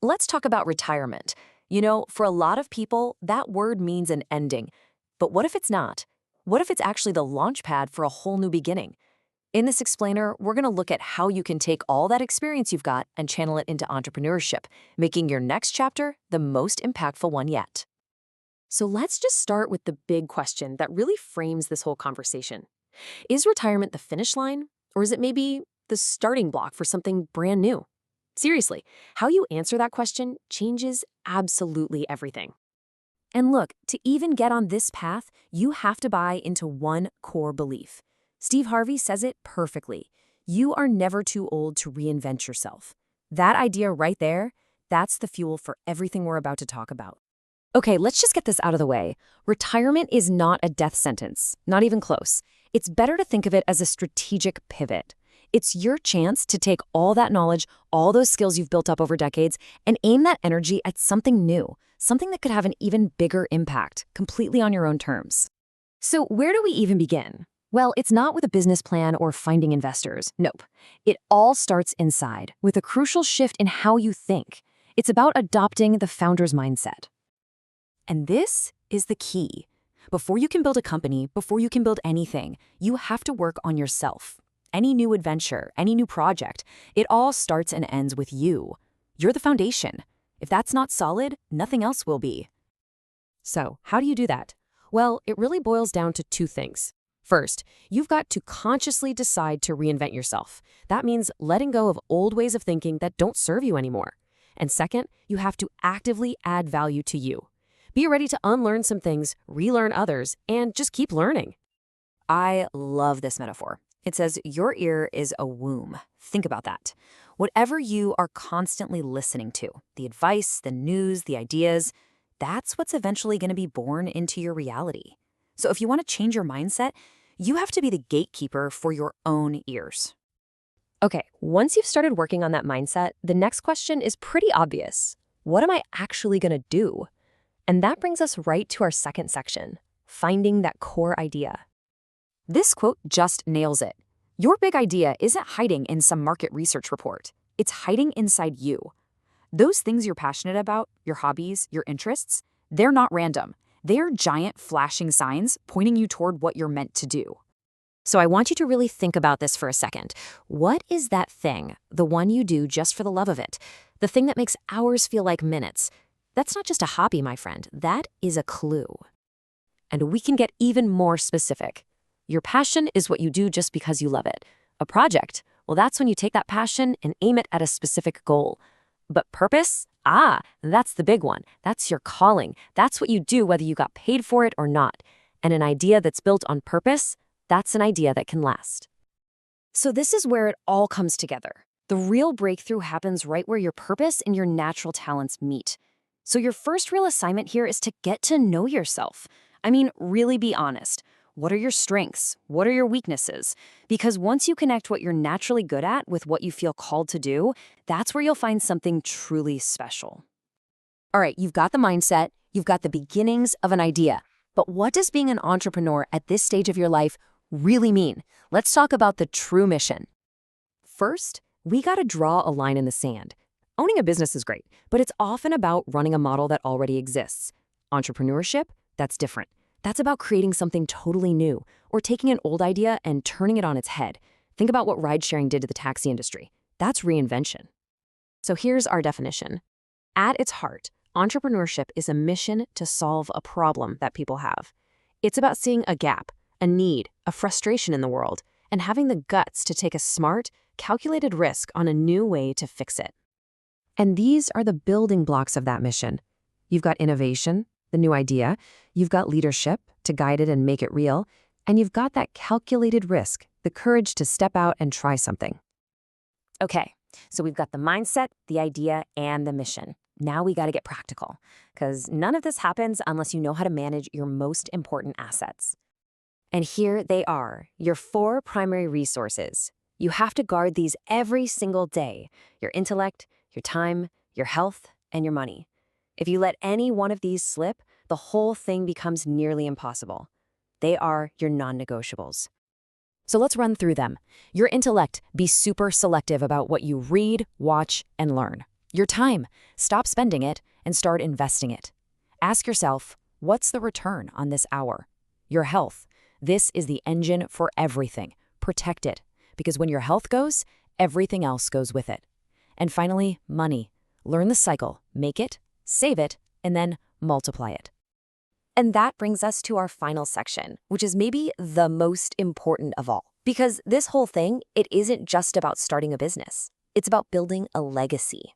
Let's talk about retirement. You know, for a lot of people, that word means an ending. But what if it's not? What if it's actually the launch pad for a whole new beginning? In this explainer, we're going to look at how you can take all that experience you've got and channel it into entrepreneurship, making your next chapter the most impactful one yet. So let's just start with the big question that really frames this whole conversation. Is retirement the finish line, or is it maybe the starting block for something brand new? Seriously, how you answer that question changes absolutely everything. And look, to even get on this path, you have to buy into one core belief. Steve Harvey says it perfectly. You are never too old to reinvent yourself. That idea right there, that's the fuel for everything we're about to talk about. Okay, let's just get this out of the way. Retirement is not a death sentence, not even close. It's better to think of it as a strategic pivot. It's your chance to take all that knowledge, all those skills you've built up over decades, and aim that energy at something new, something that could have an even bigger impact, completely on your own terms. So where do we even begin? Well, it's not with a business plan or finding investors. Nope. It all starts inside, with a crucial shift in how you think. It's about adopting the founder's mindset. And this is the key. Before you can build a company, before you can build anything, you have to work on yourself. Any new adventure, any new project, it all starts and ends with you. You're the foundation. If that's not solid, nothing else will be. So, how do you do that? Well, it really boils down to two things. First, you've got to consciously decide to reinvent yourself. That means letting go of old ways of thinking that don't serve you anymore. And second, you have to actively add value to you. Be ready to unlearn some things, relearn others, and just keep learning. I love this metaphor. It says your ear is a womb. Think about that. Whatever you are constantly listening to, the advice, the news, the ideas, that's what's eventually going to be born into your reality. So if you want to change your mindset, you have to be the gatekeeper for your own ears. Okay, once you've started working on that mindset, the next question is pretty obvious. What am I actually going to do? And that brings us right to our second section, finding that core idea. This quote just nails it. Your big idea isn't hiding in some market research report. It's hiding inside you. Those things you're passionate about, your hobbies, your interests, they're not random. They're giant flashing signs pointing you toward what you're meant to do. So I want you to really think about this for a second. What is that thing, the one you do just for the love of it? The thing that makes hours feel like minutes? That's not just a hobby, my friend. That is a clue. And we can get even more specific. Your passion is what you do just because you love it. A project, well, that's when you take that passion and aim it at a specific goal. But purpose? That's the big one. That's your calling. That's what you do whether you got paid for it or not. And an idea that's built on purpose, that's an idea that can last. So this is where it all comes together. The real breakthrough happens right where your purpose and your natural talents meet. So your first real assignment here is to get to know yourself. I mean, really be honest. What are your strengths? What are your weaknesses? Because once you connect what you're naturally good at with what you feel called to do, that's where you'll find something truly special. All right, you've got the mindset, you've got the beginnings of an idea. But what does being an entrepreneur at this stage of your life really mean? Let's talk about the true mission. First, we got to draw a line in the sand. Owning a business is great, but it's often about running a model that already exists. Entrepreneurship, that's different. That's about creating something totally new, or taking an old idea and turning it on its head. Think about what ride-sharing did to the taxi industry. That's reinvention. So here's our definition. At its heart, entrepreneurship is a mission to solve a problem that people have. It's about seeing a gap, a need, a frustration in the world, and having the guts to take a smart, calculated risk on a new way to fix it. And these are the building blocks of that mission. You've got innovation, the new idea, you've got leadership to guide it and make it real, and you've got that calculated risk, the courage to step out and try something. Okay, so we've got the mindset, the idea, and the mission. Now we got to get practical, because none of this happens unless you know how to manage your most important assets. And here they are, your 4 primary resources. You have to guard these every single day: your intellect, your time, your health, and your money. If you let any one of these slip, the whole thing becomes nearly impossible. They are your non-negotiables. So let's run through them. Your intellect, be super selective about what you read, watch, and learn. Your time. Stop spending it and start investing it. Ask yourself, what's the return on this hour? Your health. This is the engine for everything. Protect it, because when your health goes, everything else goes with it. And finally, money. Learn the cycle. Make it, save it, and then multiply it. And that brings us to our final section, which is maybe the most important of all. Because this whole thing, it isn't just about starting a business. It's about building a legacy.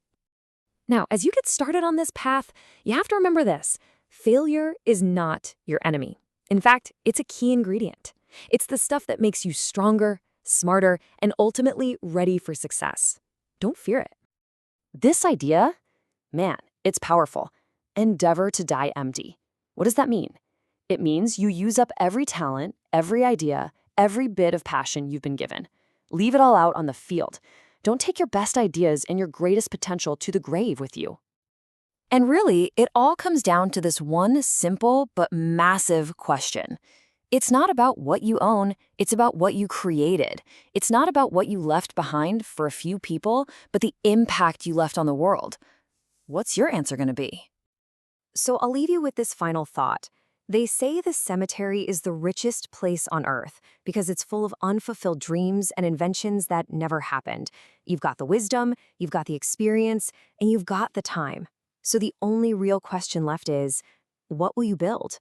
Now, as you get started on this path, you have to remember this. Failure is not your enemy. In fact, it's a key ingredient. It's the stuff that makes you stronger, smarter, and ultimately ready for success. Don't fear it. This idea, man, it's powerful. Endeavor to die empty. What does that mean? It means you use up every talent, every idea, every bit of passion you've been given. Leave it all out on the field. Don't take your best ideas and your greatest potential to the grave with you. And really, it all comes down to this one simple but massive question. It's not about what you own, it's about what you created. It's not about what you left behind for a few people, but the impact you left on the world. What's your answer going to be? So I'll leave you with this final thought. They say the cemetery is the richest place on earth because it's full of unfulfilled dreams and inventions that never happened. You've got the wisdom, you've got the experience, and you've got the time. So the only real question left is, what will you build?